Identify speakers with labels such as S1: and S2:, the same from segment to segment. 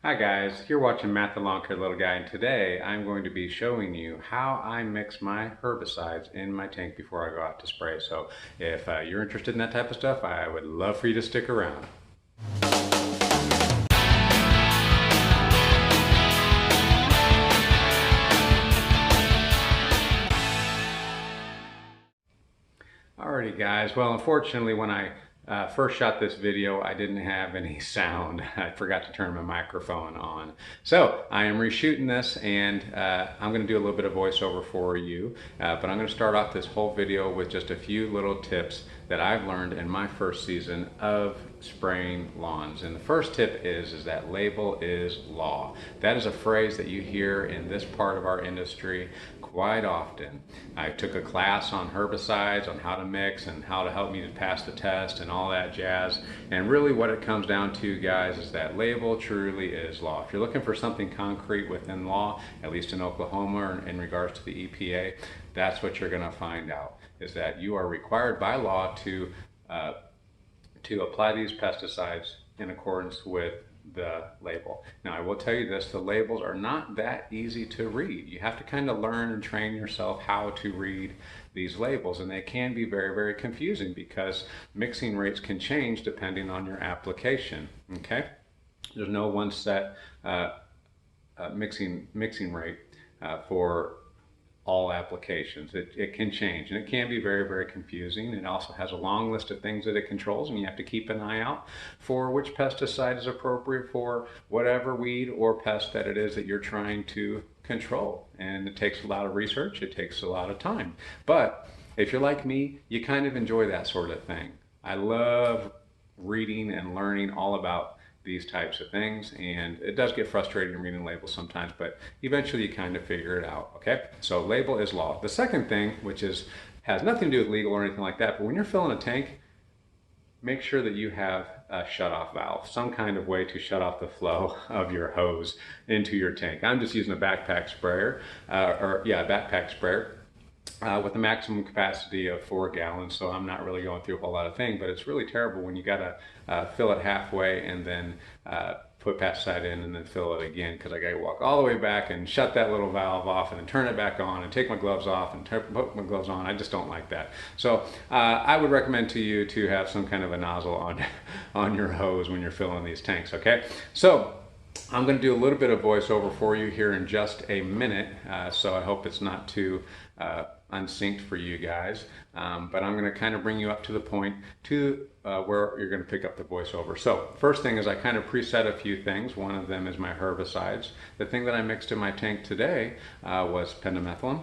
S1: Hi guys, you're watching Matt the Lawn Care Little Guy, and today I'm going to be showing you how I mix my herbicides in my tank before I go out to spray. So if you're interested in that type of stuff, I would love for you to stick around. Alrighty guys, well unfortunately when I first shot this video I didn't have any sound. I forgot to turn my microphone on. So I am reshooting this and I'm going to do a little bit of voiceover for you, but I'm going to start off this whole video with just a few little tips that I've learned in my first season of spraying lawns. And the first tip is that label is law. That is a phrase that you hear in this part of our industry quite often. I took a class on herbicides, on how to mix and how to help me to pass the test and all that jazz. And really what it comes down to, guys, is that label truly is law. If you're looking for something concrete within law, at least in Oklahoma or in regards to the EPA, that's what you're going to find out, is that you are required by law to apply these pesticides in accordance with the label. Now I will tell you this, the labels are not that easy to read. You have to kind of learn and train yourself how to read these labels, and they can be very, very confusing because mixing rates can change depending on your application. Okay, there's no one set mixing rate for all applications. It can change and it can be very, very confusing. It also has a long list of things that it controls, and you have to keep an eye out for which pesticide is appropriate for whatever weed or pest that it is that you're trying to control. And it takes a lot of research, it takes a lot of time. But if you're like me, you kind of enjoy that sort of thing. I love reading and learning all about these types of things, and it does get frustrating reading labels sometimes, but eventually you kind of figure it out. Okay, so label is law. The second thing, which has nothing to do with legal or anything like that, but when you're filling a tank, make sure that you have a shut-off valve, some kind of way to shut off the flow of your hose into your tank. I'm just using a backpack sprayer, backpack sprayer. With a maximum capacity of 4 gallons, so I'm not really going through a whole lot of things, but it's really terrible when you gotta fill it halfway and then put pesticide in and then fill it again, because I gotta walk all the way back and shut that little valve off and then turn it back on and take my gloves off and put my gloves on. I just don't like that. So I would recommend to you to have some kind of a nozzle on your hose when you're filling these tanks. Okay, so I'm going to do a little bit of voiceover for you here in just a minute, so I hope it's not too unsynced for you guys, but I'm going to kind of bring you up to the point to where you're going to pick up the voiceover. So first thing is I kind of preset a few things. One of them is my herbicides. The thing that I mixed in my tank today was pendimethalin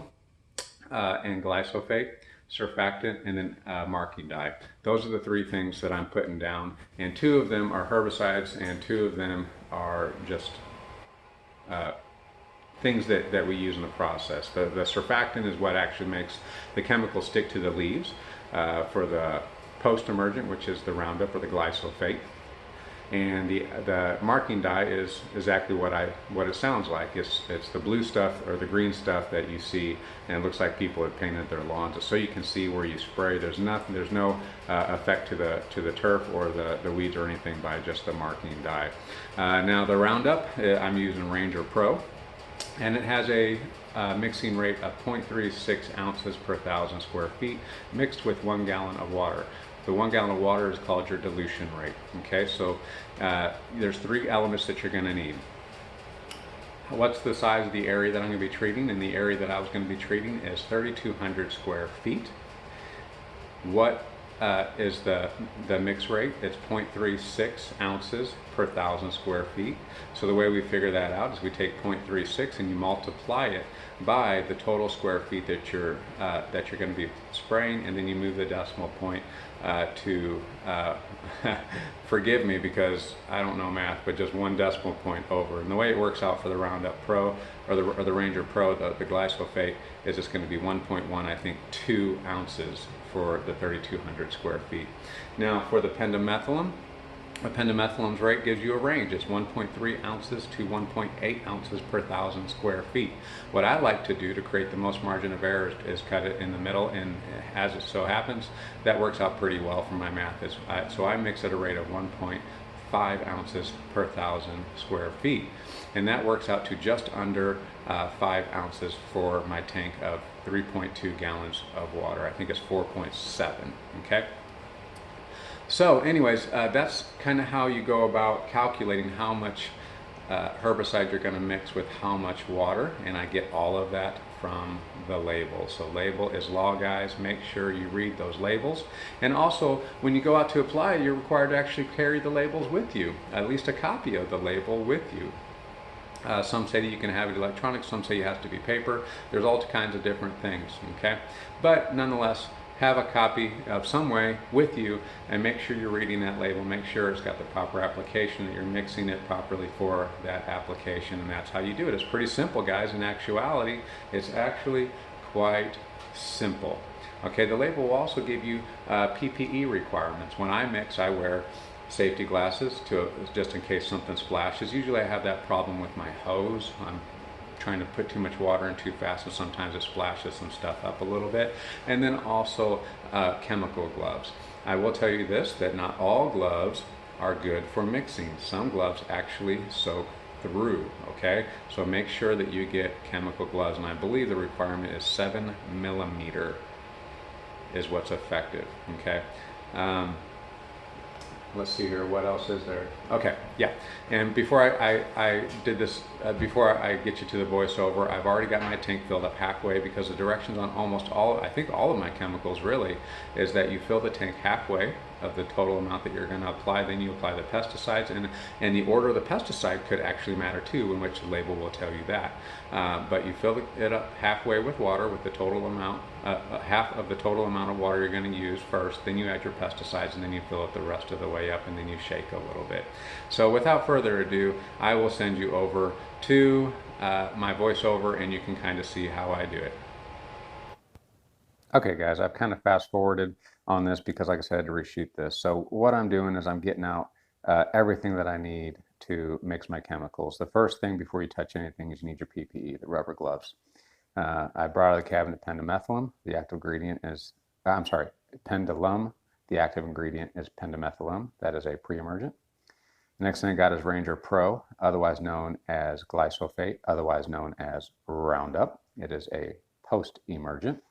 S1: and glyphosate, surfactant, and then marking dye. Those are the three things that I'm putting down, and 2 of them are herbicides and 2 of them are just things that we use in the process. The surfactant is what actually makes the chemical stick to the leaves for the post-emergent, which is the Roundup or the glyphosate. And the marking dye is exactly what it sounds like. It's the blue stuff or the green stuff that you see, and it looks like people have painted their lawns, so you can see where you spray. There's no effect to the turf or the weeds or anything by just the marking dye. Now the Roundup, I'm using Ranger Pro, and it has a mixing rate of 0.36 ounces per 1,000 square feet mixed with 1 gallon of water. The 1 gallon of water is called your dilution rate. Okay, so there's 3 elements that you're going to need. What's the size of the area that I'm going to be treating? And the area that I was going to be treating is 3,200 square feet. What is the mix rate? It's 0.36 ounces per 1,000 square feet. So the way we figure that out is we take 0.36 and you multiply it by the total square feet that you're going to be spraying, and then you move the decimal point to forgive me because I don't know math, but just 1 decimal point over. And the way it works out for the Roundup Pro or the Ranger Pro, the glyphosate, is it's going to be 1.1, I think 2 ounces for the 3,200 square feet. Now for the pendimethalin, a pendimethalin's rate gives you a range. It's 1.3 ounces to 1.8 ounces per 1,000 square feet. What I like to do to create the most margin of error is cut it in the middle, and as it so happens, that works out pretty well for my math. So I mix at a rate of 1.3 5 ounces per 1,000 square feet. And that works out to just under 5 ounces for my tank of 3.2 gallons of water. I think it's 4.7, okay? So anyways, that's kind of how you go about calculating how much herbicide you're going to mix with how much water, and I get all of that from the label. So label is law, guys. Make sure you read those labels. And also, when you go out to apply, you're required to actually carry the labels with you, at least a copy of the label with you. Some say that you can have it electronic, some say it has to be paper. There's all kinds of different things, okay? But nonetheless, have a copy of some way with you and make sure you're reading that label. Make sure it's got the proper application, that you're mixing it properly for that application, and that's how you do it. It's pretty simple, guys. In actuality, it's actually quite simple. Okay, the label will also give you PPE requirements. When I mix, I wear safety glasses just in case something splashes. Usually I have that problem with my hose. I'm trying to put too much water in too fast, and sometimes it splashes some stuff up a little bit. And then also chemical gloves. I will tell you this, that not all gloves are good for mixing. Some gloves actually soak through, okay? So make sure that you get chemical gloves, and I believe the requirement is 7 millimeter is what's effective, okay? Let's see here, what else is there? Okay, yeah, and before I did this, before I get you to the voiceover, I've already got my tank filled up halfway, because the directions on almost all, I think all of my chemicals really, is that you fill the tank halfway of the total amount that you're going to apply, then you apply the pesticides, and the order of the pesticide could actually matter too, in which the label will tell you that. But you fill it up halfway with water, with the total amount, half of the total amount of water you're going to use first, then you add your pesticides, and then you fill it the rest of the way up, and then you shake a little bit. So without further ado, I will send you over to my voiceover, and you can kind of see how I do it. Okay guys, I've kind of fast forwarded on this because, like I said, I had to reshoot this. So what I'm doing is I'm getting out everything that I need to mix my chemicals. The first thing before you touch anything is you need your PPE, the rubber gloves. I brought out of the cabinet pendimethalin. The active ingredient is, I'm sorry, pendulum. The active ingredient is pendimethalin. That is a pre-emergent. The next thing I got is Ranger Pro, otherwise known as glyphosate, otherwise known as Roundup. It is a post-emergent.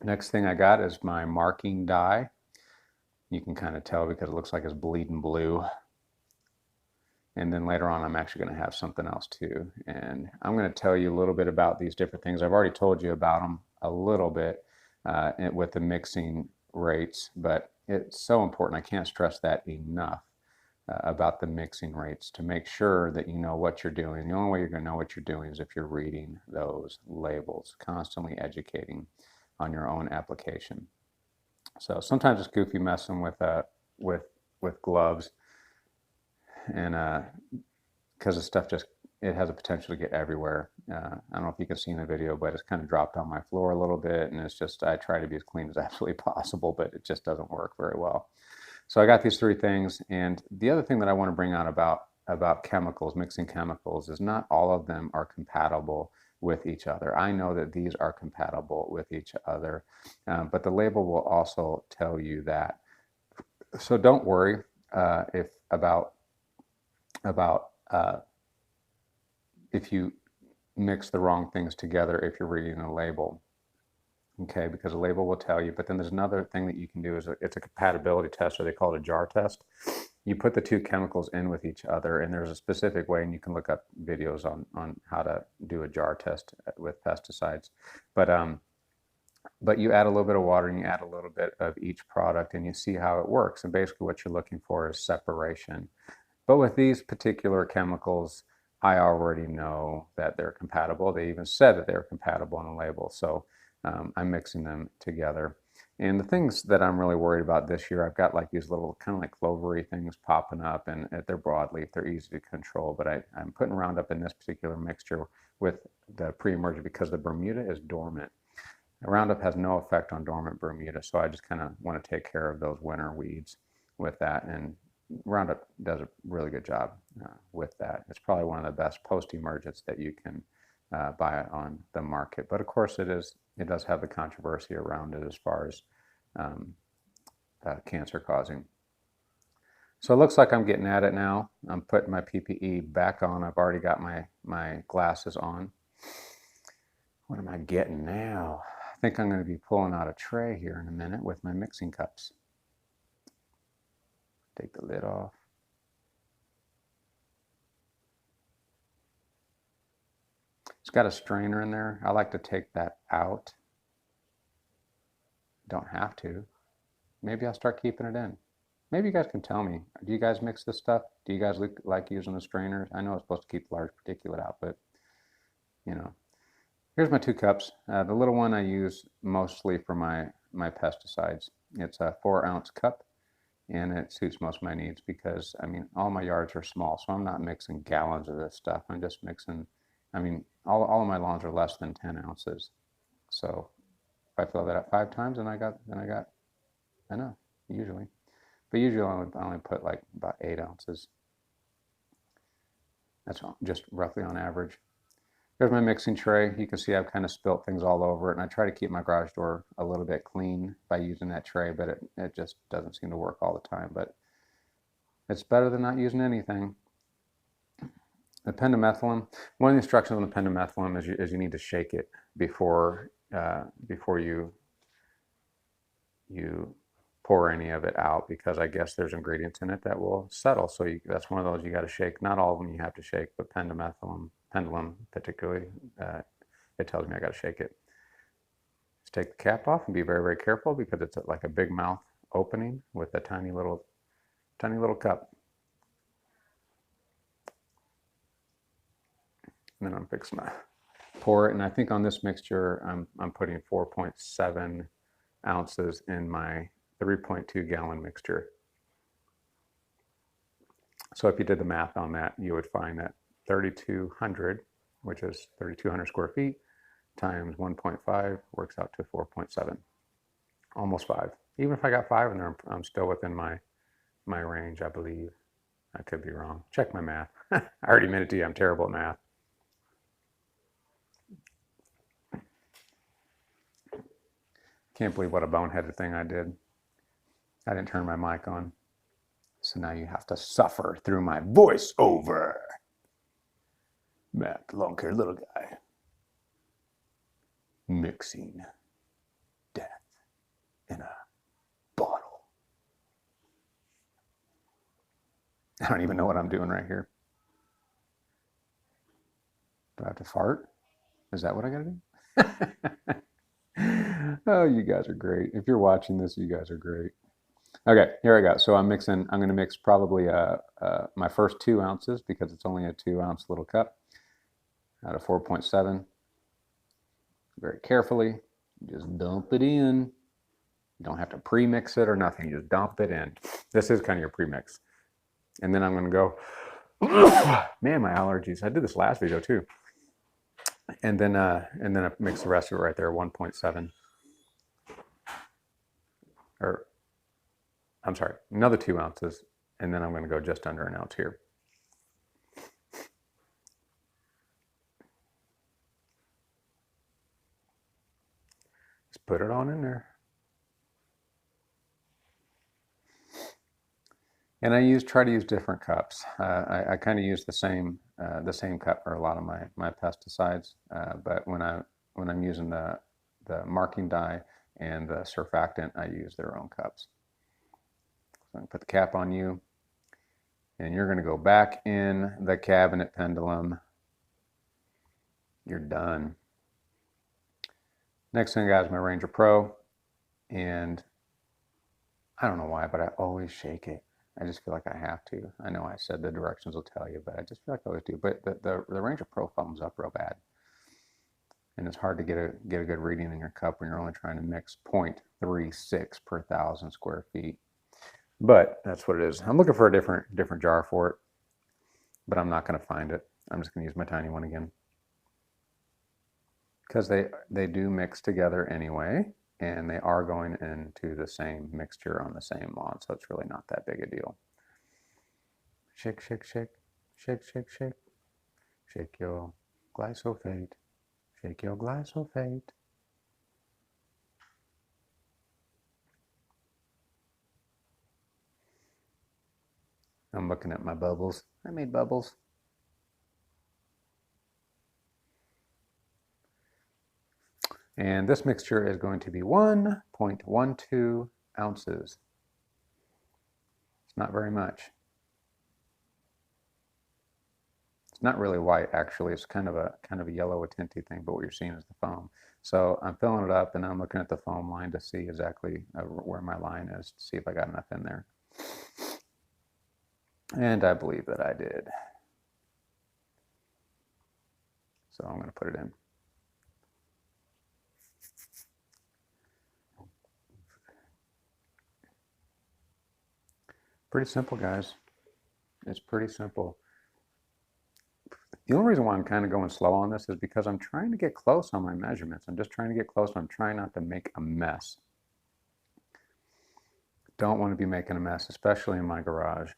S1: Next thing I got is my marking dye. You can kind of tell because it looks like it's bleeding blue. And then later on, I'm actually going to have something else too. And I'm going to tell you a little bit about these different things. I've already told you about them a little bit with the mixing rates, but it's so important. I can't stress that enough about the mixing rates, to make sure that you know what you're doing. The only way you're going to know what you're doing is if you're reading those labels, constantly educating on your own application. So sometimes it's goofy messing with gloves, and because the stuff just, it has a potential to get everywhere. I don't know if you can see in the video, but it's kind of dropped on my floor a little bit, and it's just, I try to be as clean as absolutely possible, but it just doesn't work very well. So I got these three things, and the other thing that I want to bring out about chemicals, mixing chemicals, is not all of them are compatible with each other. I know that these are compatible with each other, but the label will also tell you that. So don't worry if you mix the wrong things together if you're reading a label, okay, because the label will tell you. But then there's another thing that you can do, is it's a compatibility test, or they call it a jar test. You put the two chemicals in with each other, and there's a specific way, and you can look up videos on how to do a jar test with pesticides. But you add a little bit of water, and you add a little bit of each product, and you see how it works. And basically what you're looking for is separation. But with these particular chemicals, I already know that they're compatible. They even said that they're compatible on the label. So I'm mixing them together. And the things that I'm really worried about this year, I've got like these little kind of like clovery things popping up, and they're broadleaf, they're easy to control, but I'm putting Roundup in this particular mixture with the pre-emergent because the Bermuda is dormant. Roundup has no effect on dormant Bermuda, so I just kind of want to take care of those winter weeds with that, and Roundup does a really good job with that. It's probably one of the best post-emergents that you can buy on the market, but of course it does have the controversy around it as far as cancer causing. So it looks like I'm getting at it now. I'm putting my PPE back on. I've already got my glasses on. What am I getting now? I think I'm going to be pulling out a tray here in a minute with my mixing cups. Take the lid off. It's got a strainer in there. I like to take that out. Don't have to. Maybe I'll start keeping it in. Maybe you guys can tell me. Do you guys mix this stuff? Do you guys like using the strainers? I know it's supposed to keep large particulate out, but you know. Here's my 2 cups. The little one I use mostly for my pesticides. It's a 4-ounce cup, and it suits most of my needs because, I mean, all my yards are small, so I'm not mixing gallons of this stuff. I'm just mixing, I mean, all of my lawns are less than 10 ounces. So if I fill that up 5 times, then I got enough, usually. But usually I only put like about 8 ounces. That's just roughly on average. There's my mixing tray. You can see I've kind of spilt things all over it, and I try to keep my garage door a little bit clean by using that tray, but it just doesn't seem to work all the time. But it's better than not using anything. The pendimethalin, one of the instructions on the pendimethalin is you need to shake it before you pour any of it out, because I guess there's ingredients in it that will settle. So that's one of those you got to shake. Not all of them you have to shake, but pendulum particularly, it tells me I got to shake it. Just take the cap off and be very, very careful, because it's like a big mouth opening with a tiny little cup. And then I'm fixing to pour it, and I think on this mixture I'm putting 4.7 ounces in my 3.2 gallon mixture. So if you did the math on that, you would find that 3,200, which is 3,200 square feet, times 1.5 works out to 4.7, almost 5. Even if I got 5 in there, I'm still within my range, I believe. I could be wrong. Check my math. I already admitted to you I'm terrible at math. Can't believe what a boneheaded thing I did. I didn't turn my mic on. So now you have to suffer through my voiceover. Matt, the lawn care little guy. Mixing death in a bottle. I don't even know what I'm doing right here. Do I have to fart? Is that what I gotta do? Oh, you guys are great. If you're watching this, you guys are great. Okay, here I go. So I'm going to mix probably my first 2 ounces, because it's only a 2-ounce little cup, out of 4.7. Very carefully, just dump it in. You don't have to pre-mix it or nothing. You just dump it in. This is kind of your pre-mix. And then I'm going to go, man, my allergies. I did this last video too. And then I mix the rest of it right there, 1.7. Or, I'm sorry, another 2 ounces. And then I'm going to go just under 1 ounce here. Just put it on in there. And I try to use different cups. I kind of use the same cup for a lot of my pesticides. But when I'm using the marking dye and the surfactant, I use their own cups. So I'm gonna put the cap on you, and you're gonna go back in the cabinet pendulum. You're done. Next thing I got is my Ranger Pro, and I don't know why, but I always shake it. I just feel like I have to. I know I said the directions will tell you, but I just feel like I always do. But the Ranger Pro foams up real bad. And it's hard to get a good reading in your cup when you're only trying to mix 0.36 per 1,000 square feet. But that's what it is. I'm looking for a different jar for it, but I'm not going to find it. I'm just going to use my tiny one again, because they do mix together anyway, and they are going into the same mixture on the same lawn, so it's really not that big a deal. Shake, shake, shake, shake, shake, shake. Shake your glyphosate. Shake your glyphosate. I'm looking at my bubbles. I made bubbles. And this mixture is going to be 1.12 ounces. It's not very much. It's not really white, actually. It's kind of a yellow tinty thing, but what you're seeing is the foam. So I'm filling it up, and I'm looking at the foam line to see exactly where my line is, to see if I got enough in there. And I believe that I did. So I'm going to put it in. Pretty simple, guys. It's pretty simple. The only reason why I'm kind of going slow on this is because I'm trying to get close on my measurements. I'm just trying to get close. I'm trying not to make a mess. Don't want to be making a mess, especially in my garage.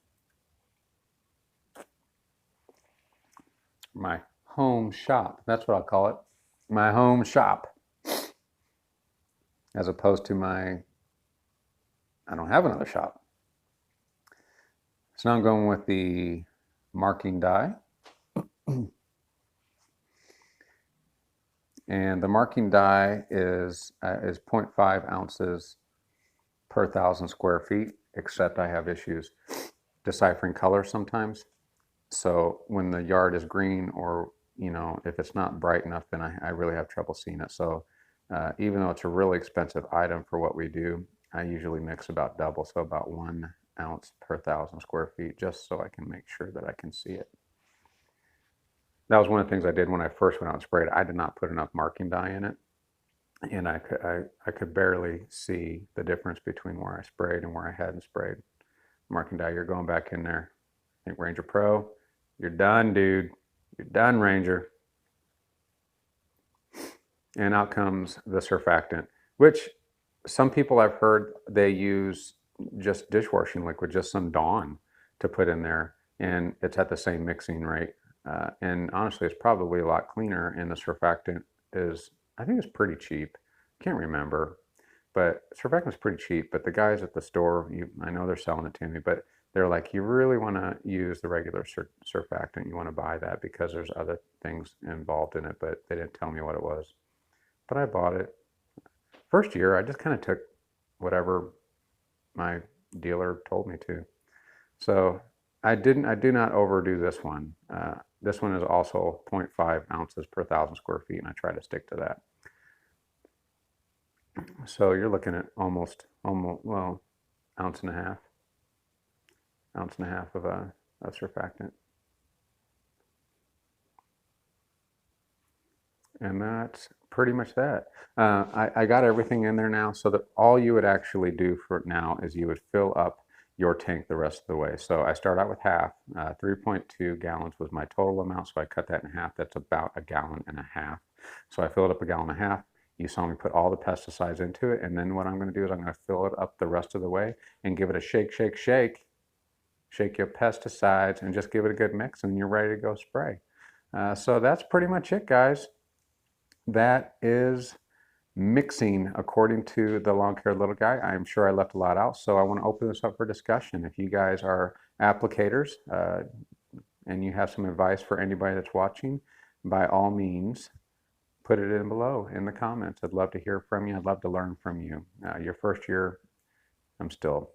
S1: My home shop. That's what I'll call it. My home shop. As opposed to I don't have another shop. So now I'm going with the marking die. And the marking die is 0.5 ounces per 1,000 square feet, except I have issues deciphering color sometimes. So when the yard is green, or if it's not bright enough, then I really have trouble seeing it. So even though it's a really expensive item for what we do, I usually mix about double, so about 1 ounce per 1,000 square feet, just so I can make sure that I can see it. That was one of the things I did when I first went out and sprayed. I did not put enough marking dye in it, and I could barely see the difference between where I sprayed and where I hadn't sprayed. Marking dye, you're going back in there. I think Ranger Pro, you're done, dude. You're done, Ranger. And out comes the surfactant, which some people I've heard they use just dishwashing liquid, just some Dawn, to put in there, and it's at the same mixing rate. And honestly, it's probably a lot cleaner, and the surfactant is, I think it's pretty cheap. Can't remember, but surfactant is pretty cheap. But the guys at the store, I know they're selling it to me, but they're like, you really want to use the regular surfactant. You want to buy that because there's other things involved in it, but they didn't tell me what it was. But I bought it. First year, I just kind of took whatever my dealer told me to. So I do not overdo this one. This one is also 0.5 ounces per 1,000 square feet, and I try to stick to that. So you're looking at almost, well, ounce and a half of surfactant. And that's pretty much that. I got everything in there now, so that all you would actually do for now is you would fill up your tank the rest of the way. So I start out with half. 3.2 gallons was my total amount, so I cut that in half. That's about 1.5 gallons. So I filled up 1.5 gallons. You saw me put all the pesticides into it, and then what I'm going to do is I'm going to fill it up the rest of the way and give it a shake, shake, shake. Shake your pesticides and just give it a good mix, and you're ready to go spray. So that's pretty much it, guys. That is mixing according to the Lawn Care Little Guy. I'm sure I left a lot out, so I want to open this up for discussion. If you guys are applicators and you have some advice for anybody that's watching, by all means, put it in below in the comments. I'd love to hear from you. I'd love to learn from you. Your first year, I'm still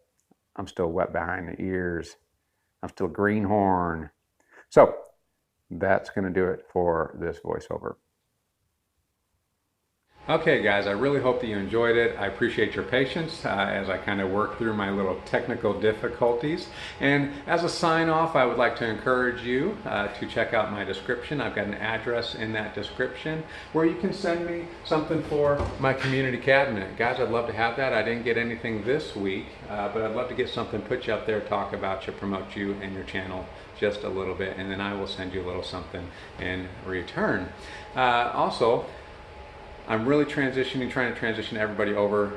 S1: wet behind the ears. I'm still greenhorn. So that's going to do it for this voiceover. Okay, guys, I really hope that you enjoyed it. I appreciate your patience as I kind of work through my little technical difficulties. And as a sign off, I would like to encourage you to check out my description. I've got an address in that description where you can send me something for my community cabinet. Guys, I'd love to have that. I didn't get anything this week, but I'd love to get something, put you up there, talk about you, promote you and your channel just a little bit, and then I will send you a little something in return. Also, I'm really trying to transition everybody over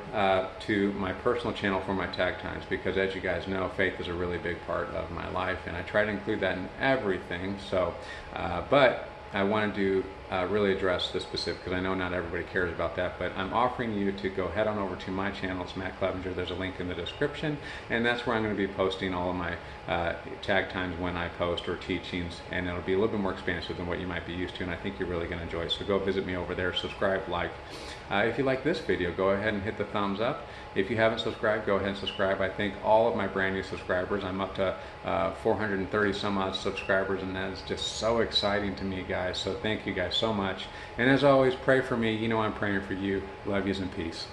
S1: to my personal channel for my tag times, because as you guys know, faith is a really big part of my life, and I try to include that in everything. So, but I want to do really address this specific, because I know not everybody cares about that, but I'm offering you to go head on over to my channel. It's Matt Clevenger. There's a link in the description, and that's where I'm going to be posting all of my tag times when I post or teachings, and it'll be a little bit more expansive than what you might be used to, and I think you're really going to enjoy it. So go visit me over there, subscribe, like. If you like this video, go ahead and hit the thumbs up. If you haven't subscribed, go ahead and subscribe. I thank all of my brand new subscribers. I'm up to 430 some odd subscribers, and that is just so exciting to me, guys. So thank you guys so much. And as always, pray for me. You know I'm praying for you. Love yous and peace.